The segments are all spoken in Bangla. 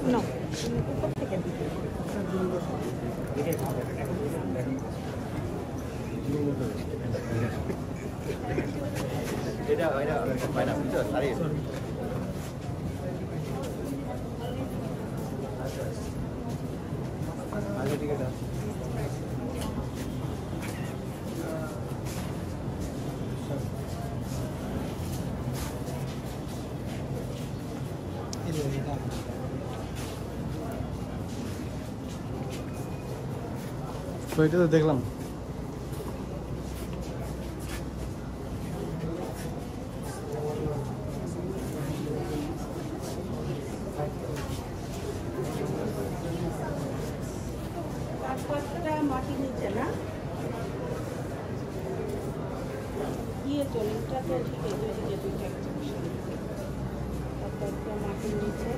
No, উপর থেকে দিতে এটা পায়না বুঝছো আরে আগে টিকেট তো এটা তো দেখলাম মাটি নিচে না গিয়ে চলিটা তো ঠিক এদিকে দুইটা তারপর মাটির নিচে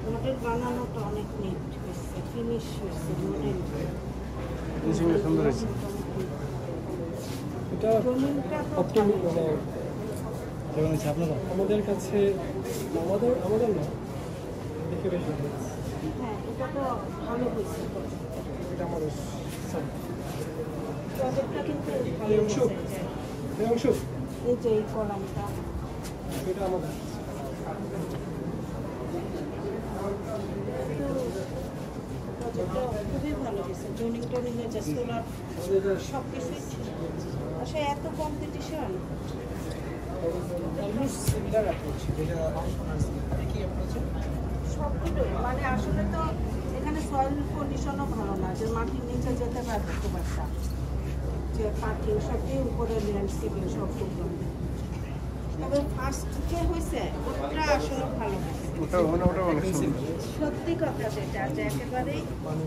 মডেল বানানোটা অনেক নিট হয়েছে, ফিনিশ হয়েছে মডেল সুন্দর হয়েছে। এটা অপটিমিক মানে কেমন আছে আপনারা? আমাদের কাছে আমাদের না দেখে বেশি ভালো লাগছে। হ্যাঁ এটা তো ভালো হয়েছে, এটা আমাদের প্রজেক্টটা কিন্তু ভালো এই অংশ? হয়েছে। এই অংশ এই যে এই কলামটা এটা আমাদের প্রজেক্টটা খুবই ভালো হয়েছে, জোনিং টোনিংয়ে যে সোলার সব কিছুই আসলে এত কম্পিটিশন অলমোস্ট সিমিলার অ্যাপ্রোচ যেটা কি অ্যাপ্রোচ সবগুলোই মানে আসলে তো এখানে সয়েল কন্ডিশনও ভালো না যে মাটির নিচে যেতে পারবে খুব একটা, যে পার্কিং সবই উপরে ল্যান্ডস্কেপিং সব করলাম। তবে ফার্স্ট যে হয়েছে ওটা আসলে ভালো হয়েছে, ওটা অনেক সুন্দর। সত্যি কথা যেটা যে একেবারেই মানে